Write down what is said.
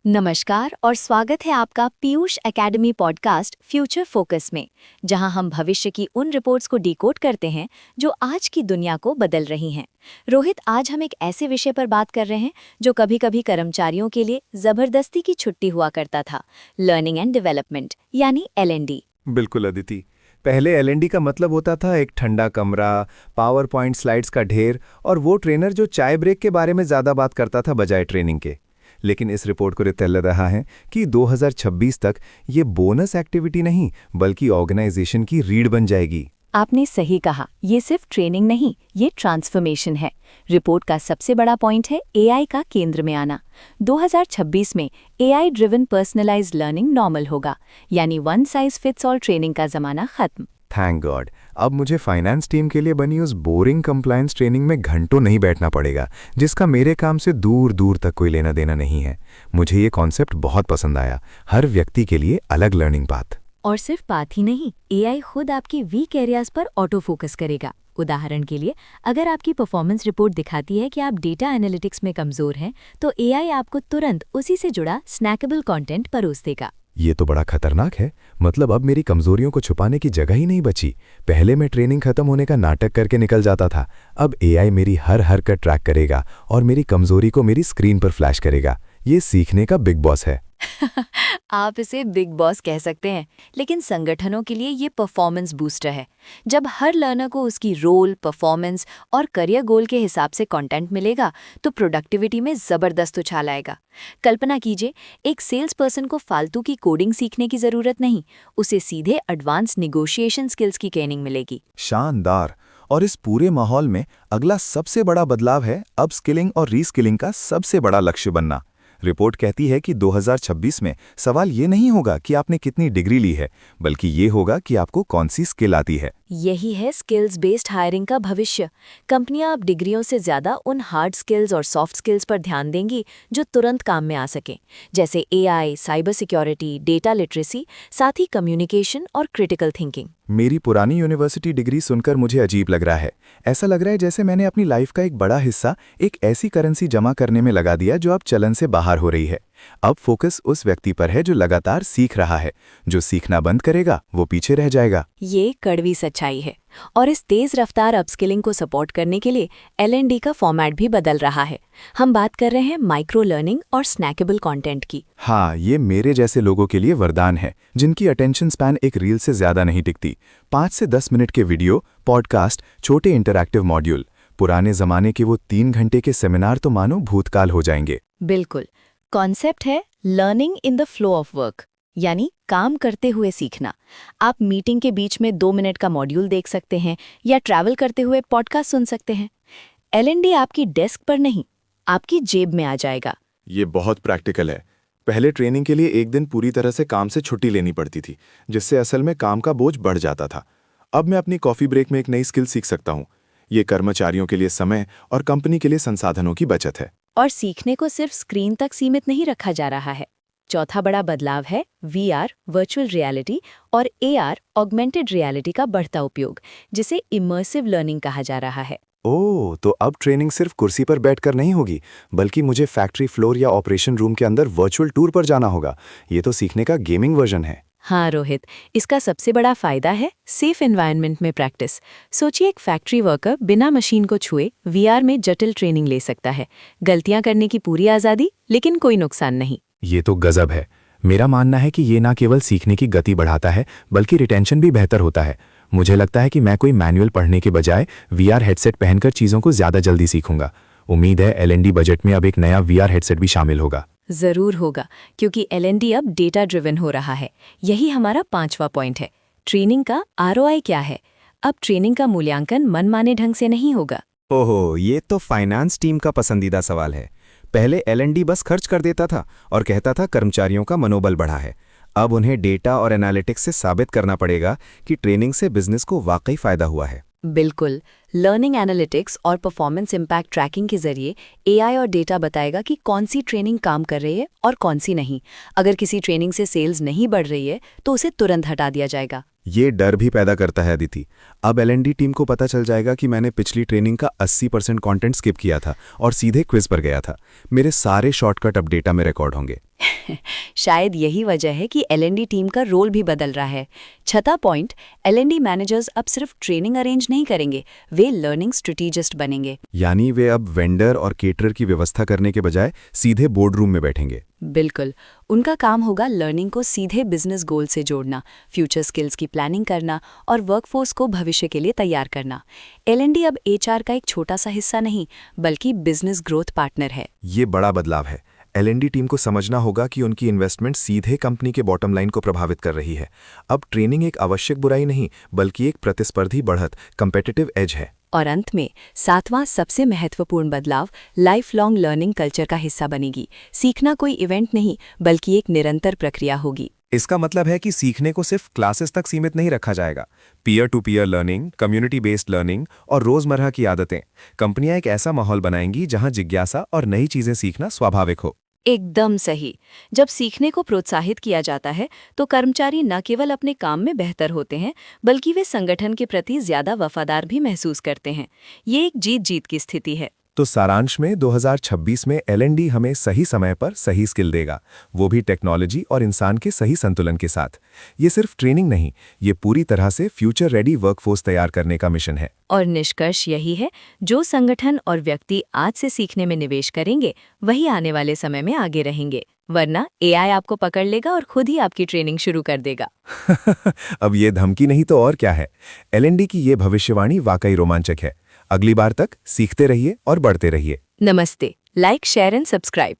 नमस्कार और स्वागत है आपका Piyush academy podcast future focus में, जहां हम भविष्य की उन रिपोर्ट्स को डिकोड करते हैं जो आज की दुनिया को बदल रही हैं। रोहित, आज हम एक ऐसे विषय पर बात कर रहे हैं जो कभी कभी कर्मचारियों के लिए जबरदस्ती की छुट्टी हुआ करता था, लर्निंग एंड डेवलपमेंट यानी LND। बिल्कुल अदिति। पहले LND का मतलब होता था एक ठंडा कमरा, पावर पॉइंट स्लाइड्स का ढेर और वो ट्रेनर जो चाय ब्रेक के बारे में ज़्यादा बात करता था बजाय ट्रेनिंग के। लेकिन इस रिपोर्ट को रितेल रहा है कि 2026 तक ये बोनस एक्टिविटी नहीं बल्कि ऑर्गेनाइजेशन की रीढ़ बन जाएगी। आपने सही कहा, ये सिर्फ ट्रेनिंग नहीं, ये ट्रांसफॉर्मेशन है। रिपोर्ट का सबसे बड़ा पॉइंट है AI का केंद्र में आना। 2026 में AI driven personalised learning normal होगा, यानी one size fits all training का जमाना खत्म। थैंक गॉड, अब मुझे फाइनेंस टीम के लिए बनी उस बोरिंग कंप्लायंस ट्रेनिंग में घंटों नहीं बैठना पड़ेगा, जिसका मेरे काम से दूर दूर तक कोई लेना देना नहीं है। मुझे ये कॉन्सेप्ट बहुत पसंद आया, हर व्यक्ति के लिए अलग लर्निंग पाथ। और सिर्फ बात ही नहीं, AI खुद आपकी वीक एरियाज पर ऑटो फोकस करेगा। उदाहरण के लिए, अगर आपकी परफॉर्मेंस रिपोर्ट दिखाती है कि आप डेटा एनालिटिक्स में कमजोर हैं, तो AI आपको तुरंत उसी से जुड़ा स्नैकेबल कंटेंट परोस देगा। ये तो बड़ा खतरनाक है। मतलब अब मेरी कमजोरियों को छुपाने की जगह ही नहीं बची। पहले मैं ट्रेनिंग खत्म होने का नाटक करके निकल जाता था, अब AI मेरी हर हरकत ट्रैक करेगा और मेरी कमजोरी को मेरी स्क्रीन पर फ्लैश करेगा। ये सीखने का बिग बॉस है। आप इसे बिग बॉस कह सकते हैं, लेकिन संगठनों के लिए ये परफॉर्मेंस बूस्टर है। जब हर लर्नर को उसकी रोल, परफॉर्मेंस और करियर गोल के हिसाब से कंटेंट मिलेगा, तो प्रोडक्टिविटी में जबरदस्त उछाल आएगा। कल्पना कीजिए, एक सेल्स पर्सन को फालतू की कोडिंग सीखने की जरूरत नहीं, उसे सीधे एडवांस निगोशिएशन स्किल्स की ट्रेनिंग मिलेगी। शानदार। और इस पूरे माहौल में अगला सबसे बड़ा बदलाव है अपस्किलिंग और रीस्किलिंग का सबसे बड़ा लक्ष्य बनना। रिपोर्ट कहती है कि 2026 में सवाल ये नहीं होगा कि आपने कितनी डिग्री ली है, बल्कि ये होगा कि आपको कौन सी स्किल आती है। यही है स्किल्स बेस्ड हायरिंग का भविष्य। कंपनियां अब डिग्रियों से ज्यादा उन हार्ड स्किल्स और सॉफ्ट स्किल्स पर ध्यान देंगी जो तुरंत काम में आ सकें, जैसे AI, cyber security, data literacy, साथ ही कम्युनिकेशन और क्रिटिकल थिंकिंग। मेरी पुरानी यूनिवर्सिटी डिग्री सुनकर मुझे अजीब लग रहा है। ऐसा लग रहा है जैसे मैंने अपनी लाइफ का एक बड़ा हिस्सा एक ऐसी करेंसी जमा करने में लगा दिया जो अब चलन से बाहर हो रही है। अब फोकस उस व्यक्ति पर है जो लगातार सीख रहा है। जो सीखना बंद करेगा वो पीछे रह जाएगा। ये कड़वी सच्चाई है, और इस तेज रफ्तार अपस्किलिंग को सपोर्ट करने के लिए LND का फॉर्मेट भी बदल रहा है। हम बात कर रहे हैं माइक्रो लर्निंग और स्नैकेबल कंटेंट की। हाँ, ये मेरे जैसे लोगों के लिए वरदान है, जिनकी अटेंशन स्पैन एक रील से ज्यादा नहीं टिकती। 5 से 10 मिनट के वीडियो, पॉडकास्ट, छोटे इंटरैक्टिव मॉड्यूल। पुराने जमाने के वो 3 घंटे के सेमिनार तो मानो भूतकाल हो जाएंगे। बिल्कुल। कॉन्सेप्ट है learning in the flow of work, यानी काम करते हुए सीखना। आप मीटिंग के बीच में 2 मिनट का मॉड्यूल देख सकते हैं या ट्रैवल करते हुए पॉडकास्ट सुन सकते हैं। LND आपकी डेस्क पर नहीं, आपकी जेब में आ जाएगा। ये बहुत प्रैक्टिकल है। पहले ट्रेनिंग के लिए एक दिन पूरी तरह से काम से छुट्टी लेनी पड़ती थी, जिससे असल में काम का बोझ बढ़ जाता था। अब मैं अपनी कॉफी ब्रेक में एक नई स्किल सीख सकता हूँ। ये कर्मचारियों के लिए समय और कंपनी के लिए संसाधनों की बचत है। और सीखने को सिर्फ स्क्रीन तक सीमित नहीं रखा जा रहा है। चौथा बड़ा बदलाव है VR, वर्चुअल रियलिटी, और AR, ऑगमेंटेड रियलिटी का बढ़ता उपयोग, जिसे इमर्सिव लर्निंग कहा जा रहा है। ओह, तो अब ट्रेनिंग सिर्फ कुर्सी पर बैठकर नहीं होगी, बल्कि मुझे फैक्ट्री फ्लोर या ऑपरेशन रूम के अंदर वर्चुअल टूर पर जाना होगा। ये तो सीखने का गेमिंग वर्जन है। हाँ रोहित, इसका सबसे बड़ा फायदा है सेफ एनवायरनमेंट में प्रैक्टिस। सोचिए, एक फैक्ट्री वर्कर बिना मशीन को छुए VR में जटिल ट्रेनिंग ले सकता है। गलतियां करने की पूरी आज़ादी, लेकिन कोई नुकसान नहीं। ये तो गजब है। मेरा मानना है कि ये ना केवल सीखने की गति बढ़ाता है, बल्कि रिटेंशन भी बेहतर होता है। मुझे लगता है कि मैं कोई मैनुअल पढ़ने के बजाय VR हेडसेट पहनकर चीज़ों को ज़्यादा जल्दी सीखूंगा। उम्मीद है LND बजट में अब एक नया VR हेडसेट भी शामिल होगा। जरूर होगा, क्योंकि LND अब डेटा ड्रिवन हो रहा है। यही हमारा 5वां पॉइंट है। ट्रेनिंग का ROI क्या है? अब ट्रेनिंग का मूल्यांकन मनमाने ढंग से नहीं होगा। ओहो, ये तो फाइनेंस टीम का पसंदीदा सवाल है। पहले LND बस खर्च कर देता था और कहता था कर्मचारियों का मनोबल बढ़ा है। अब उन्हें डेटा और एनालिटिक्स से साबित करना पड़ेगा कि ट्रेनिंग से बिजनेस को वाकई फायदा हुआ है। बिल्कुल। लर्निंग एनालिटिक्स और परफॉर्मेंस इम्पैक्ट ट्रैकिंग के जरिए AI और डेटा बताएगा कि कौन सी ट्रेनिंग काम कर रही है और कौन सी नहीं। अगर किसी ट्रेनिंग से सेल्स नहीं बढ़ रही है, तो उसे तुरंत हटा दिया जाएगा। ये डर भी पैदा करता है अदिति। अब LND टीम को पता चल जाएगा कि मैंने पिछली ट्रेनिंग का 80% कंटेंट स्किप किया था और सीधे क्विज पर गया था। मेरे सारे शॉर्टकट अब डेटा में रिकॉर्ड होंगे। शायद यही वजह है कि L&D टीम का रोल भी बदल रहा है। छठा पॉइंट, L&D मैनेजर्स अब सिर्फ ट्रेनिंग अरेंज नहीं करेंगे, वे लर्निंग स्ट्रेटेजिस्ट बनेंगे। यानी वे अब वेंडर और केटरर की व्यवस्था करने के बजाय सीधे बोर्ड रूम में बैठेंगे। बिल्कुल, उनका काम होगा लर्निंग को सीधे बिजनेस गोल से जोड़ना, फ्यूचर स्किल्स की प्लानिंग करना और वर्कफोर्स को भविष्य के लिए तैयार करना। L&D अब HR का एक छोटा सा हिस्सा नहीं, बल्कि बिजनेस ग्रोथ पार्टनर है। ये बड़ा बदलाव है। L&D टीम को समझना होगा कि उनकी इन्वेस्टमेंट सीधे कंपनी के बॉटम लाइन को प्रभावित कर रही है। अब ट्रेनिंग एक आवश्यक बुराई नहीं, बल्कि एक प्रतिस्पर्धी बढ़त, कम्पेटिटिव एज है। और अंत में सातवां सबसे महत्वपूर्ण बदलाव, लाइफ लॉन्ग लर्निंग कल्चर का हिस्सा बनेगी। सीखना कोई इवेंट नहीं, बल्कि एक निरंतर प्रक्रिया होगी। इसका मतलब है कि सीखने को सिर्फ क्लासेस तक सीमित नहीं रखा जाएगा। Peer to peer learning, community based learning और रोजमर्रा की आदतें। कंपनियां एक ऐसा माहौल बनाएंगी जहां जिज्ञासा और नई चीजें सीखना स्वाभाविक हो। एकदम सही। जब सीखने को प्रोत्साहित किया जाता है तो कर्मचारी न केवल अपने काम में बेहतर होते हैं, बल्कि वे संगठन के प्रति ज्यादा वफादार भी महसूस करते हैं। ये एक जीत-जीत की स्थिति है। तो सारांश में 2026 में L&D हमें सही समय पर सही स्किल देगा, वो भी टेक्नोलॉजी और इंसान के सही संतुलन के साथ। ये सिर्फ ट्रेनिंग नहीं, ये पूरी तरह से फ्यूचर रेडी वर्कफोर्स तैयार करने का मिशन है। और निष्कर्ष यही है, जो संगठन और व्यक्ति आज से सीखने में निवेश करेंगे, वही आने वाले समय में आगे रहेंगे। वरना AI आपको पकड़ लेगा और खुद ही आपकी ट्रेनिंग शुरू कर देगा। अब ये धमकी नहीं तो और क्या है। L&D की ये भविष्यवाणी वाकई रोमांचक है। अगली बार तक सीखते रहिए और बढ़ते रहिए। नमस्ते। Like, share and subscribe.